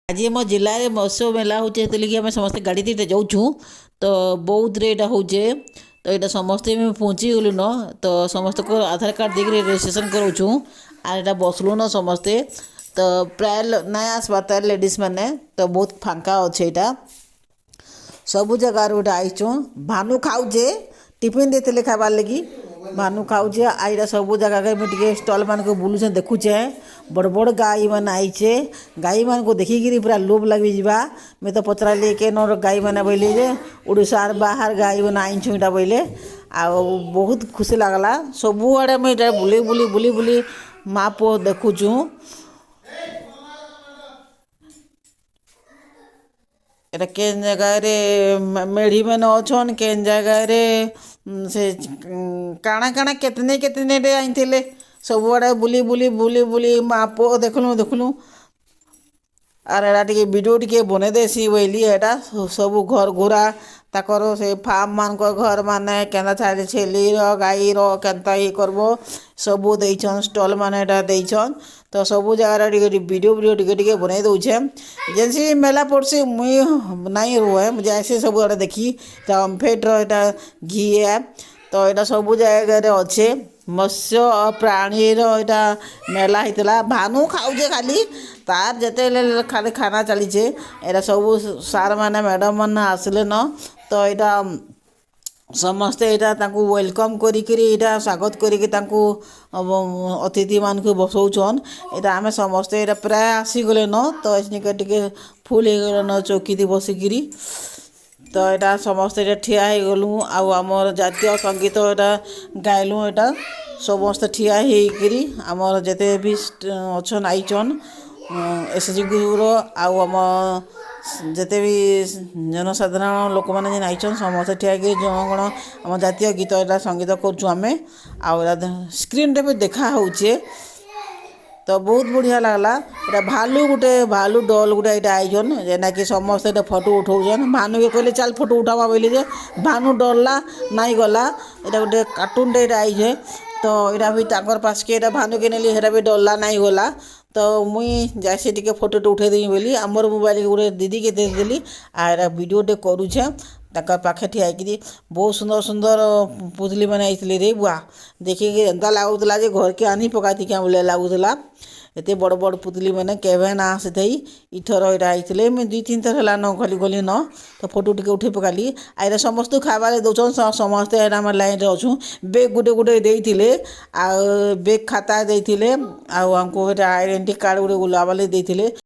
आज आम जिले में मत्स्य मेला हो समस्त गाड़ी दीटा जाऊँ तो बौद्ध रे होचे तो यहाँ समस्ते पहुँची गलु न तो समस्त को आधार कार्ड देकर रजिस्ट्रेशन कराऊँ आर यहाँ बसलु न समस्ते तो प्राय ना आसबार लेडीज मैंने तो बहुत फांका अच्छे यहाँ सबू जगार गोटे आईचु भानु खाऊे टिफिन देते खाबार लगी भानु खाऊे आईरा सब जगह के स्टल मान को बुलूचे देखुचे बड़ बड़ गाई मैंने आईचे गाई मान को देखिकी पूरा लोभ लगी जा मैं तो पचारे के नर गाई मैंने बोले जे उड़ीसार बाहर गाई मैंने आईचु इटा बोले आ बहुत खुशी लगला सबू आड़े मुझे बुले बुली बुली बुली माँ पुओ देखुचु एटा केन जगह रे मेढ़ी मैंने अच्छन केन जगह रे से काଣା काଣା केतने केतने रे आईथिले सब आड़े बुली बुली बुली बुली माँ पुओ देखलु देखलु आर एटा टिके वीडियो टिके बने देसी बोली एटा सब घर घोरा ताकर से फार्म मान घर माने केना छाड़ी छेली गाई केनता ये करबो सबू देइछन स्टॉल माने एटा देइछन तो सबू जगह वीडियो वीडियो टिके बनै दउछे जेनसी मेला पड़सी मुई नहीं रुए मुझे ऐसे सब आड़े देखी अम्फेट एटा घी है तो यहाँ सबू जगह अच्छे मत्स्य और प्राणी यहाँ मेला होता भानु खाऊे खाली तार जिते खाली खाना चलीचे यहाँ सब सार मैंने मैडम मैंने आसले न तो यहाँ समस्ते यहाँ वेलकम करा स्वागत करी अतिथि मान को बसौन यहाँ आम समस्ते यहाँ प्राय आसीगले न तो टे फुल हो गल न चौकी बसिकी तो यहाँ समस्ते ये ठिया हो गलु आमर जातीय संगीत यहाँ गायलु यहाँ समस्त ठिया होकरी आमर जिते भी अच्छन आईचन एसएचजी ग्रुप आम जिते भी जनसाधारण लोक मैंने आईचन समस्त ठिया जन आम जातीय गीत यहाँ संगीत करें स्क्रीन रे भी देखा होचे तो बहुत बढ़िया लगला यहाँ भालू गोटे भालू डल गोटे यहाँ आईजन जेना कि समस्त फोटो उठाऊन भानु के कहले चल फोटो उठावा बोली जे भानु डरला नहीं गला यहाँ गोटे कार्टून टे आईजे तो यहाँ भी ताकर पास के भानु के नेली हेरा भी डरला नहीं गला तो मुई जासी टिके फोटो टे उठे देवी बोली आमर मोबाइल गोटे दीदी के देदेली आ वीडियो टे करुछे ताकर पाखे ठिया बहुत सुंदर सुंदर पुतली मैंने आई रे बुआ देखिए एंता लगुला घर के आनी पकाती क्या बोले लगुला एत बड़ बड़ पुतली मैंने केवे ना आसी थी इथर यहाँ आई मुझे 2-3 थर है न गली गली न तो फोटो टे उठे पकाली आईरा समस्त खाबार दौन समस्ते आम लाइन अच्छू बेग गोटे गोटे देते आ बेग खाता देते आमको आइडेंटिटी कार्ड गोटे गुलाबाले देते